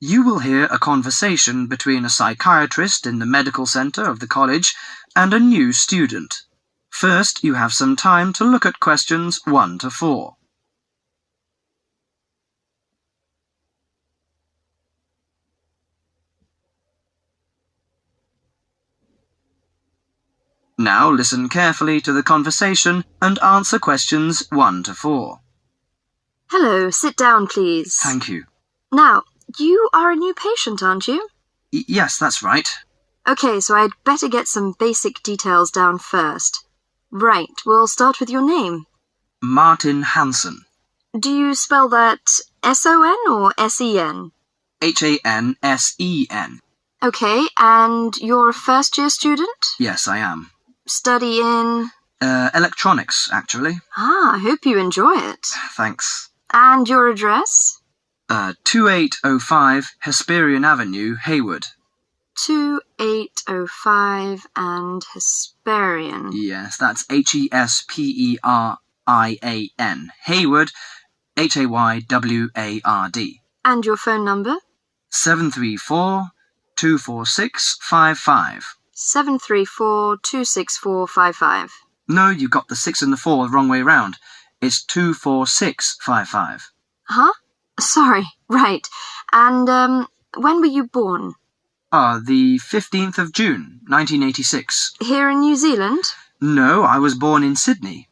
You will hear a conversation between a psychiatrist in the medical centre of the college and a new student. First, you have some time to look at questions 1 to 4. Now listen carefully to the conversation and answer questions 1 to 4. Hello, sit down, please. Thank you. Now, you are a new patient, aren't you? Yes, that's right. Okay, so I'd better get some basic details down first. Right, we'll start with your name. Martin Hansen. Do you spell that S-O-N or S-E-N? Hansen. Okay, and you're a first-year student? Yes, I am. Study in? Electronics, actually. I hope you enjoy it. Thanks. And your address? 2805 Hesperian Avenue, Hayward. 2805 and Hesperian. Yes, that's Hesperian. Hayward, Hayward. And your phone number? 734-246-55. 734-264-55. No, you got the 6 and the 4 the wrong way round. It's 246-55. Huh? Sorry, right. And, when were you born? The 15th of June, 1986. Here in New Zealand? No, I was born in Sydney.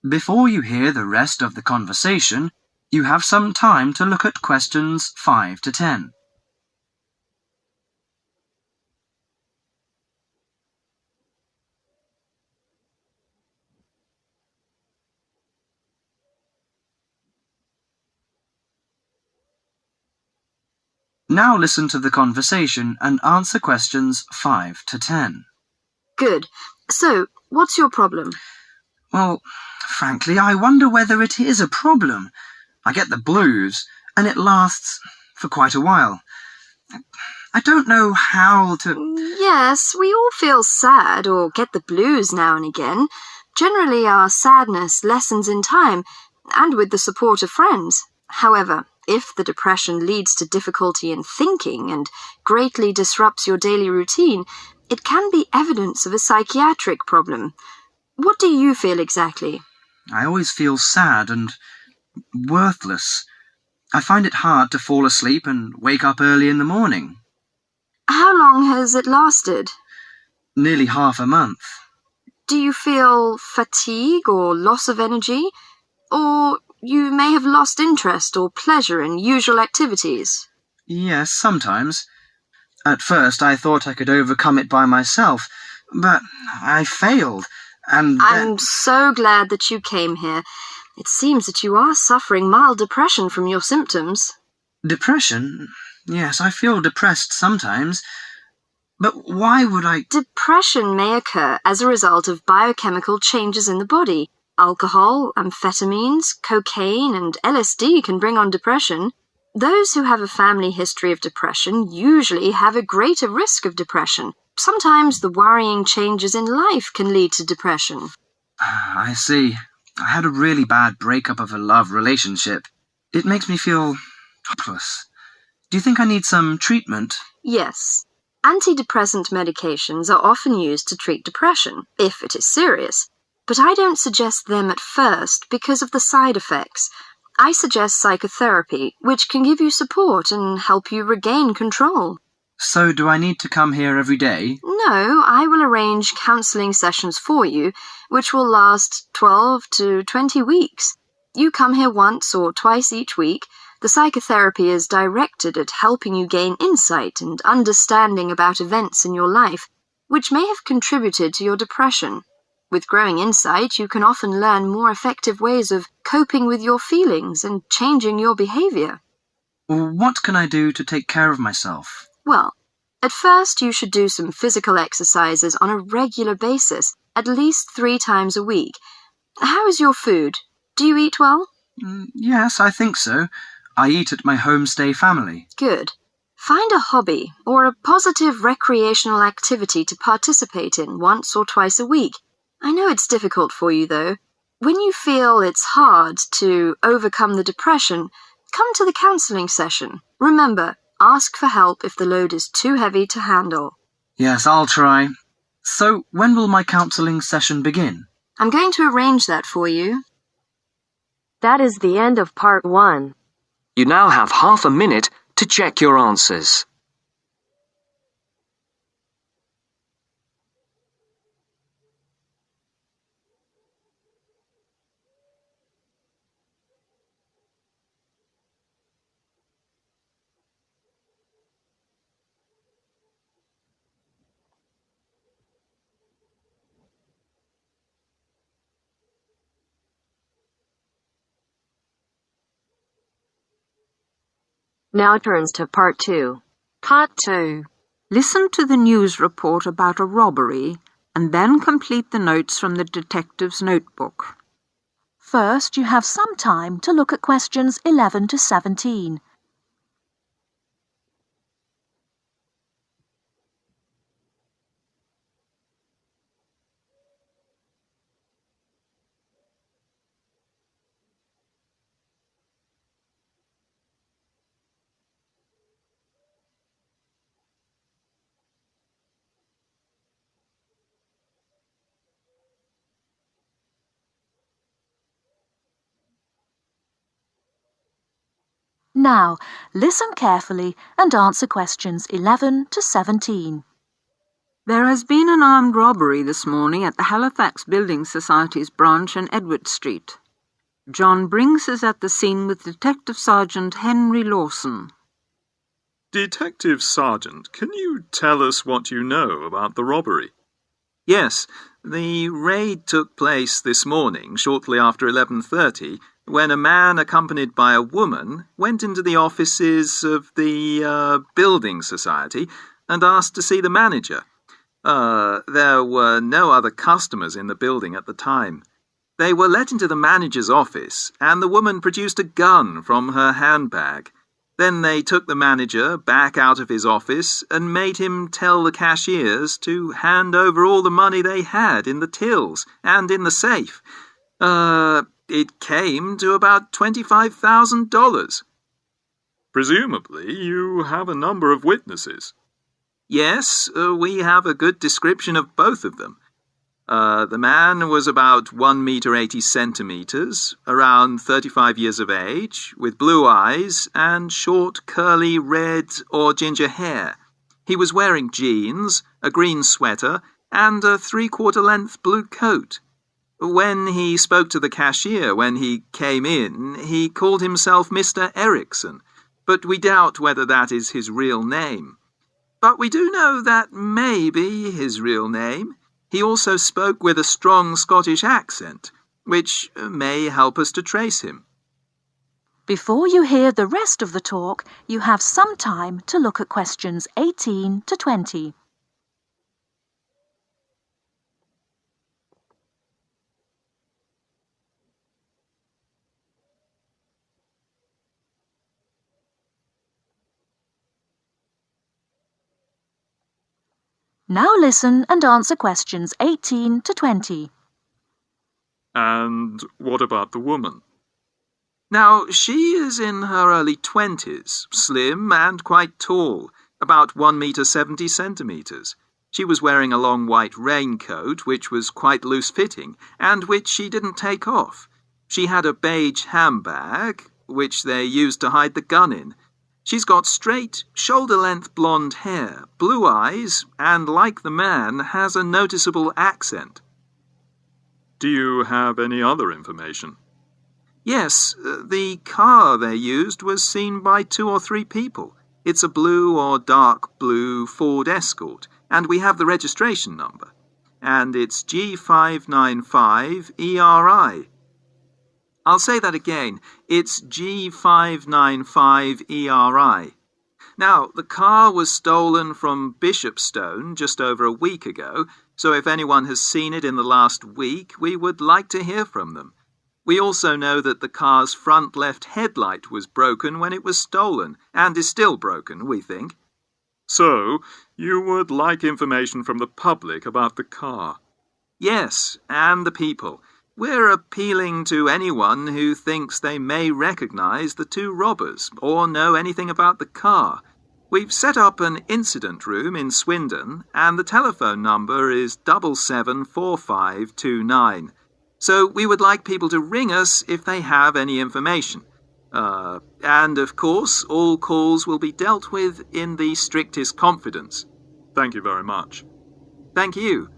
Before you hear the rest of the conversation, you have some time to look at questions 5 to 10. Now listen to the conversation and answer questions 5 to 10. Good. So, what's your problem? Well, frankly, I wonder whether it is a problem. I get the blues, and it lasts for quite a while. I don't know how to... Yes, we all feel sad or get the blues now and again. Generally, our sadness lessens in time, and with the support of friends. However, if the depression leads to difficulty in thinking and greatly disrupts your daily routine, it can be evidence of a psychiatric problem. What do you feel exactly? I always feel sad and worthless. I find it hard to fall asleep and wake up early in the morning. How long has it lasted? Nearly half a month. Do you feel fatigue or loss of energy? Or you may have lost interest or pleasure in usual activities? Yes, sometimes. At first I thought I could overcome it by myself, but I failed, and I'm so glad that you came here. It seems that you are suffering mild depression from your symptoms. Depression? Yes, I feel depressed sometimes. But why would I... Depression may occur as a result of biochemical changes in the body. Alcohol, amphetamines, cocaine, and LSD can bring on depression. Those who have a family history of depression usually have a greater risk of depression. Sometimes the worrying changes in life can lead to depression. I see. I had a really bad breakup of a love relationship. It makes me feel hopeless. Do you think I need some treatment? Yes. Antidepressant medications are often used to treat depression, if it is serious. But I don't suggest them at first because of the side effects. I suggest psychotherapy, which can give you support and help you regain control. So do I need to come here every day? No, I will arrange counselling sessions for you, which will last 12 to 20 weeks. You come here once or twice each week. The psychotherapy is directed at helping you gain insight and understanding about events in your life, which may have contributed to your depression. With growing insight, you can often learn more effective ways of coping with your feelings and changing your behaviour. What can I do to take care of myself? Well, at first you should do some physical exercises on a regular basis, at least 3 times a week. How is your food? Do you eat well? Yes, I think so. I eat at my homestay family. Good. Find a hobby or a positive recreational activity to participate in once or twice a week. I know it's difficult for you, though. When you feel it's hard to overcome the depression, come to the counselling session. Remember, ask for help if the load is too heavy to handle. Yes, I'll try. So, when will my counselling session begin? I'm going to arrange that for you. That is the end of part 1. You now have half a minute to check your answers. Now turns to part 2. Part 2. Listen to the news report about a robbery and then complete the notes from the detective's notebook. First, you have some time to look at questions 11 to 17. Now, listen carefully and answer questions 11 to 17. There has been an armed robbery this morning at the Halifax Building Society's branch on Edward Street. John Briggs is at the scene with Detective Sergeant Henry Lawson. Detective Sergeant, can you tell us what you know about the robbery? Yes, the raid took place this morning, shortly after 11:30, when a man accompanied by a woman went into the offices of the Building Society and asked to see the manager. There were no other customers in the building at the time. They were let into the manager's office, and the woman produced a gun from her handbag. Then they took the manager back out of his office and made him tell the cashiers to hand over all the money they had in the tills and in the safe. It came to about $25,000. Presumably, you have a number of witnesses. Yes, we have a good description of both of them. The man was about 1 meter 80 centimeters, around 35 years of age, with blue eyes and short, curly red or ginger hair. He was wearing jeans, a green sweater, and a 3/4 length blue coat. When he spoke to the cashier when he came in, he called himself Mr. Erickson, but we doubt whether that is his real name. But we do know that may be his real name. He also spoke with a strong Scottish accent, which may help us to trace him. Before you hear the rest of the talk, you have some time to look at questions 18 to 20. Now listen and answer questions 18 to 20. And what about the woman? Now, she is in her early 20s, slim and quite tall, about 1 meter 70 centimeters. She was wearing a long white raincoat, which was quite loose-fitting, and which she didn't take off. She had a beige handbag, which they used to hide the gun in. She's got straight, shoulder-length blonde hair, blue eyes, and like the man, has a noticeable accent. Do you have any other information? Yes, the car they used was seen by 2 or 3 people. It's a blue or dark blue Ford Escort, and we have the registration number. And it's G595ERI. I'll say that again. It's G595ERI. Now, the car was stolen from Bishopstone just over a week ago, so if anyone has seen it in the last week, we would like to hear from them. We also know that the car's front left headlight was broken when it was stolen, and is still broken, we think. So, you would like information from the public about the car? Yes, and the people. We're appealing to anyone who thinks they may recognize the two robbers or know anything about the car. We've set up an incident room in Swindon, and the telephone number is 774529. So we would like people to ring us if they have any information. And of course, all calls will be dealt with in the strictest confidence. Thank you very much. Thank you.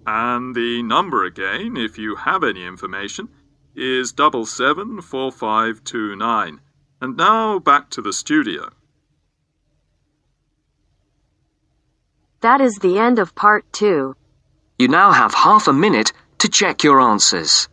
And the number again, if you have any information, is 774529. And now back to the studio. That is the end of part 2. You now have half a minute to check your answers.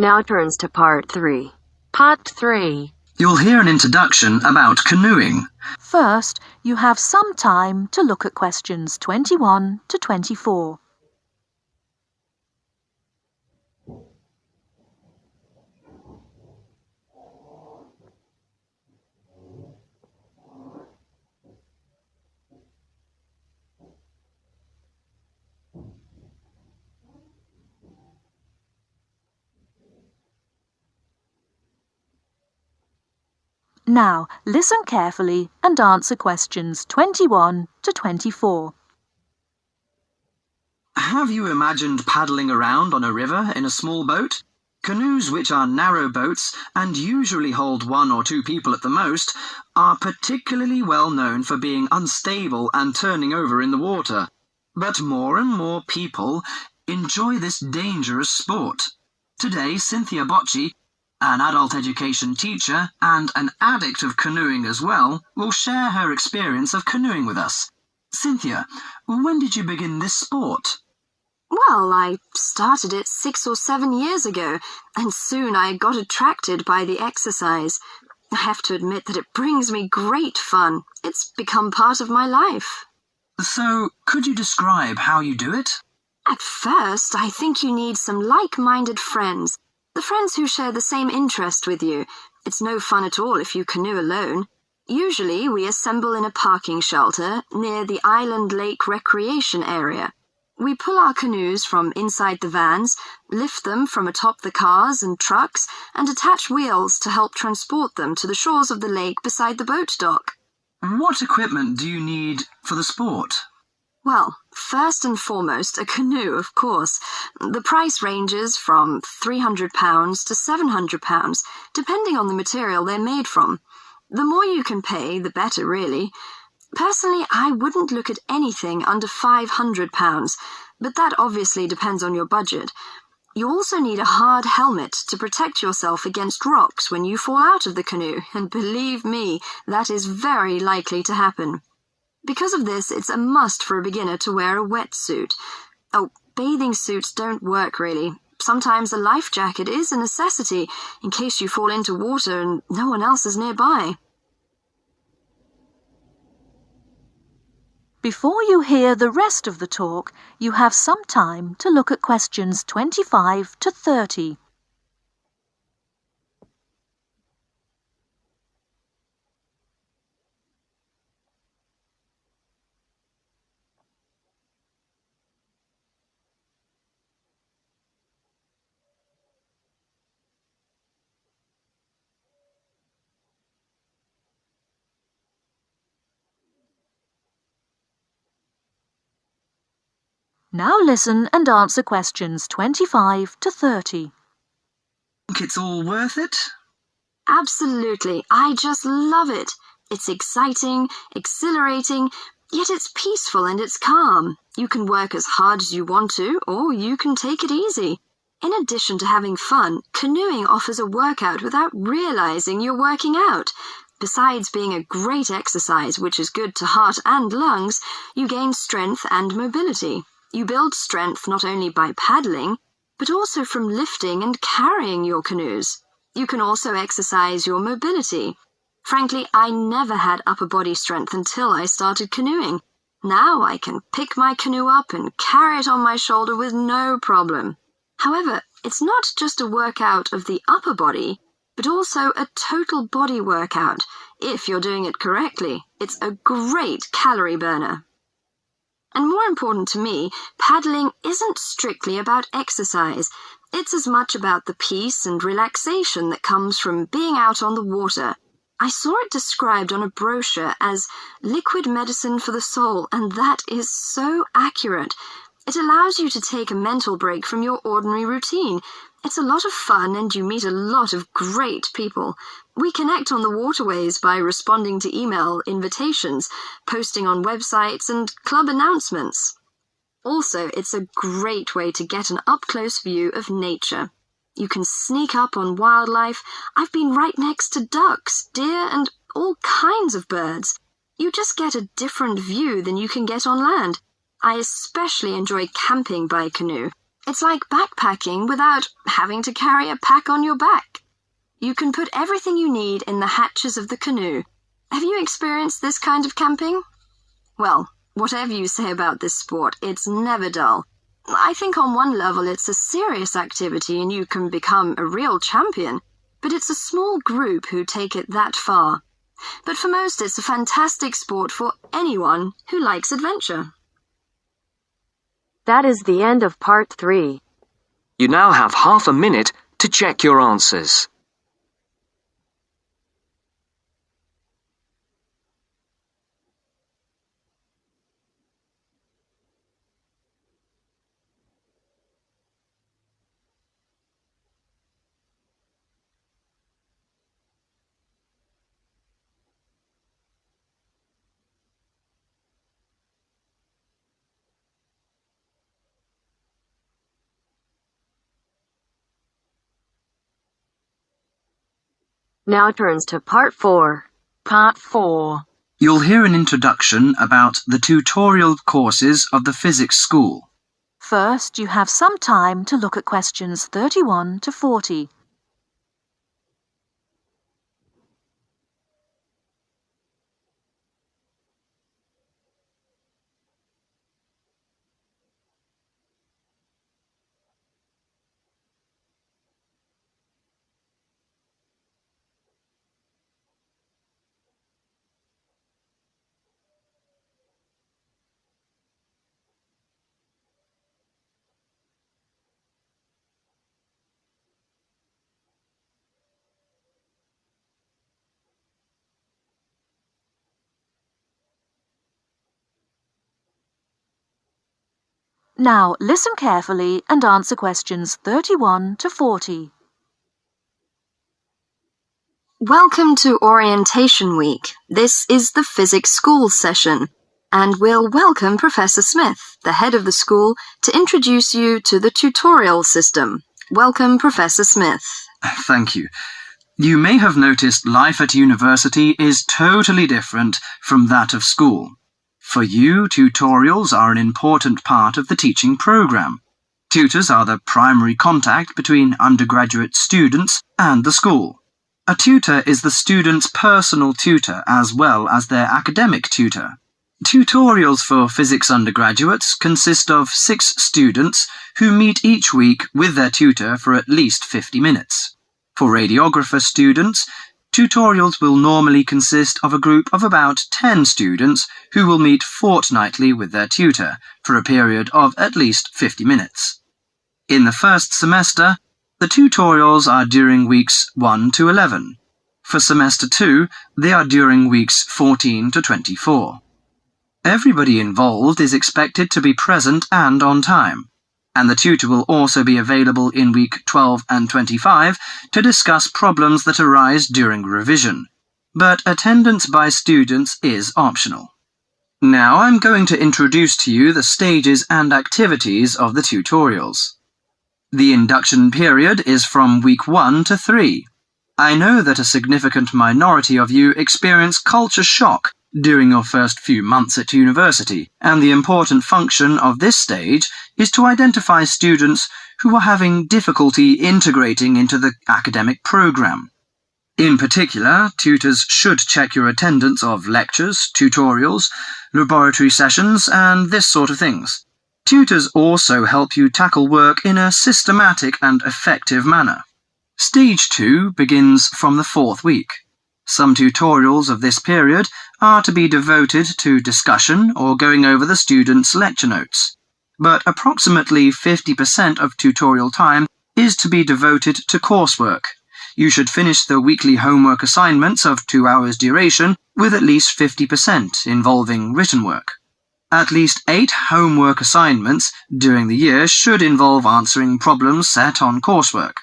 Now turns to part 3. Part 3. You'll hear an introduction about canoeing. First, you have some time to look at questions 21 to 24. Now, listen carefully and answer questions 21 to 24. Have you imagined paddling around on a river in a small boat? Canoes, which are narrow boats and usually hold 1 or 2 people at the most, are particularly well known for being unstable and turning over in the water. But more and more people enjoy this dangerous sport. Today, Cynthia Bocci, an adult education teacher and an addict of canoeing as well, will share her experience of canoeing with us. Cynthia, when did you begin this sport? Well, I started it 6 or 7 years ago, and soon I got attracted by the exercise. I have to admit that it brings me great fun. It's become part of my life. So, could you describe how you do it? At first, I think you need some like-minded friends. The friends who share the same interest with you. It's no fun at all if you canoe alone. Usually, we assemble in a parking shelter near the Island Lake Recreation Area. We pull our canoes from inside the vans, lift them from atop the cars and trucks, and attach wheels to help transport them to the shores of the lake beside the boat dock. What equipment do you need for the sport? Well, first and foremost, a canoe, of course. The price ranges from £300 to £700, depending on the material they're made from. The more you can pay, the better, really. Personally, I wouldn't look at anything under £500, but that obviously depends on your budget. You also need a hard helmet to protect yourself against rocks when you fall out of the canoe, and believe me, that is very likely to happen. Because of this, it's a must for a beginner to wear a wetsuit. Oh, bathing suits don't work really. Sometimes a life jacket is a necessity in case you fall into water and no one else is nearby. Before you hear the rest of the talk, you have some time to look at questions 25 to 30. Now listen and answer questions 25 to 30. Think it's all worth it? Absolutely. I just love it. It's exciting, exhilarating, yet it's peaceful and it's calm. You can work as hard as you want to, or you can take it easy. In addition to having fun, canoeing offers a workout without realizing you're working out. Besides being a great exercise, which is good to heart and lungs, you gain strength and mobility. You build strength not only by paddling, but also from lifting and carrying your canoes. You can also exercise your mobility. Frankly, I never had upper body strength until I started canoeing. Now I can pick my canoe up and carry it on my shoulder with no problem. However, it's not just a workout of the upper body, but also a total body workout. If you're doing it correctly, it's a great calorie burner. And more important to me, paddling isn't strictly about exercise. It's as much about the peace and relaxation that comes from being out on the water. I saw it described on a brochure as liquid medicine for the soul, and that is so accurate. It allows you to take a mental break from your ordinary routine. It's a lot of fun and you meet a lot of great people. We connect on the waterways by responding to email invitations, posting on websites and club announcements. Also, it's a great way to get an up-close view of nature. You can sneak up on wildlife. I've been right next to ducks, deer, and all kinds of birds. You just get a different view than you can get on land. I especially enjoy camping by canoe. It's like backpacking without having to carry a pack on your back. You can put everything you need in the hatches of the canoe. Have you experienced this kind of camping? Well, whatever you say about this sport, it's never dull. I think on one level it's a serious activity and you can become a real champion, but it's a small group who take it that far. But for most, it's a fantastic sport for anyone who likes adventure. That is the end of part 3. You now have half a minute to check your answers. Now turns to part 4. Part 4. You'll hear an introduction about the tutorial courses of the physics school. First, you have some time to look at questions 31 to 40. Now listen carefully and answer questions 31 to 40. Welcome to Orientation Week. This is the physics school session, and we'll welcome Professor Smith, the head of the school, to introduce you to the tutorial system. Welcome, Professor Smith. Thank you. You may have noticed life at university is totally different from that of school. For you, tutorials are an important part of the teaching program. Tutors are the primary contact between undergraduate students and the school. A tutor is the student's personal tutor as well as their academic tutor. Tutorials for physics undergraduates consist of 6 students who meet each week with their tutor for at least 50 minutes. For radiographer students, tutorials will normally consist of a group of about 10 students who will meet fortnightly with their tutor for a period of at least 50 minutes. In the first semester, the tutorials are during weeks 1 to 11. For semester 2, they are during weeks 14 to 24. Everybody involved is expected to be present and on time, and the tutor will also be available in week 12 and 25 to discuss problems that arise during revision, but attendance by students is optional. Now I'm going to introduce to you the stages and activities of the tutorials. The induction period is from week 1 to 3. I know that a significant minority of you experience culture shock during your first few months at university, and the important function of this stage is to identify students who are having difficulty integrating into the academic program. In particular, tutors should check your attendance of lectures, tutorials, laboratory sessions, and this sort of things. Tutors also help you tackle work in a systematic and effective manner. Stage 2 begins from the 4th week. Some tutorials of this period are to be devoted to discussion or going over the students' lecture notes, but approximately 50% of tutorial time is to be devoted to coursework. You should finish the weekly homework assignments of 2 hours duration with at least 50% involving written work. At least 8 homework assignments during the year should involve answering problems set on coursework.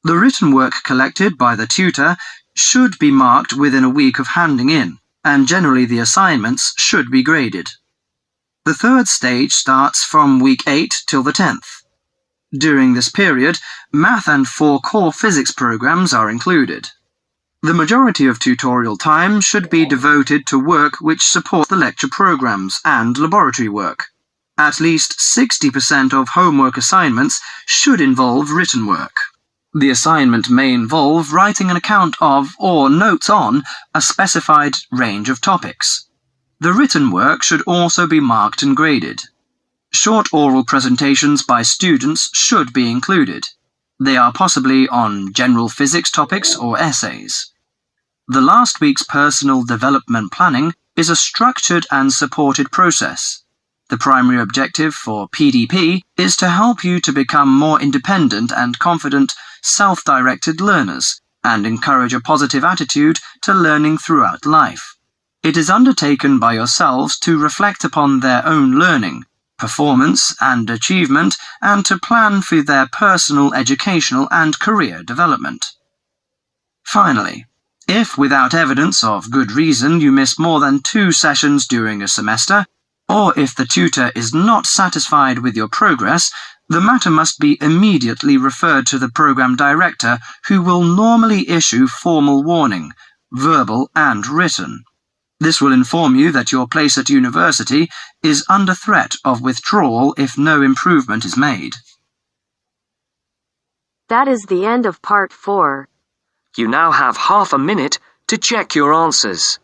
The written work collected by the tutor should be marked within a week of handing in, and generally the assignments should be graded. The 3rd stage starts from week 8 till the 10th. During this period, math and 4 core physics programs are included. The majority of tutorial time should be devoted to work which support the lecture programs and laboratory work. At least 60% of homework assignments should involve written work. The assignment may involve writing an account of or notes on a specified range of topics. The written work should also be marked and graded. Short oral presentations by students should be included. They are possibly on general physics topics or essays. The last week's personal development planning is a structured and supported process. The primary objective for PDP is to help you to become more independent and confident, self-directed learners and encourage a positive attitude to learning throughout life. It is undertaken by yourselves to reflect upon their own learning, performance and achievement, and to plan for their personal, educational and career development. Finally, if without evidence of good reason you miss more than 2 sessions during a semester, or if the tutor is not satisfied with your progress, the matter must be immediately referred to the program director, who will normally issue formal warning, verbal and written. This will inform you that your place at university is under threat of withdrawal if no improvement is made. That is the end of part 4. You now have half a minute to check your answers.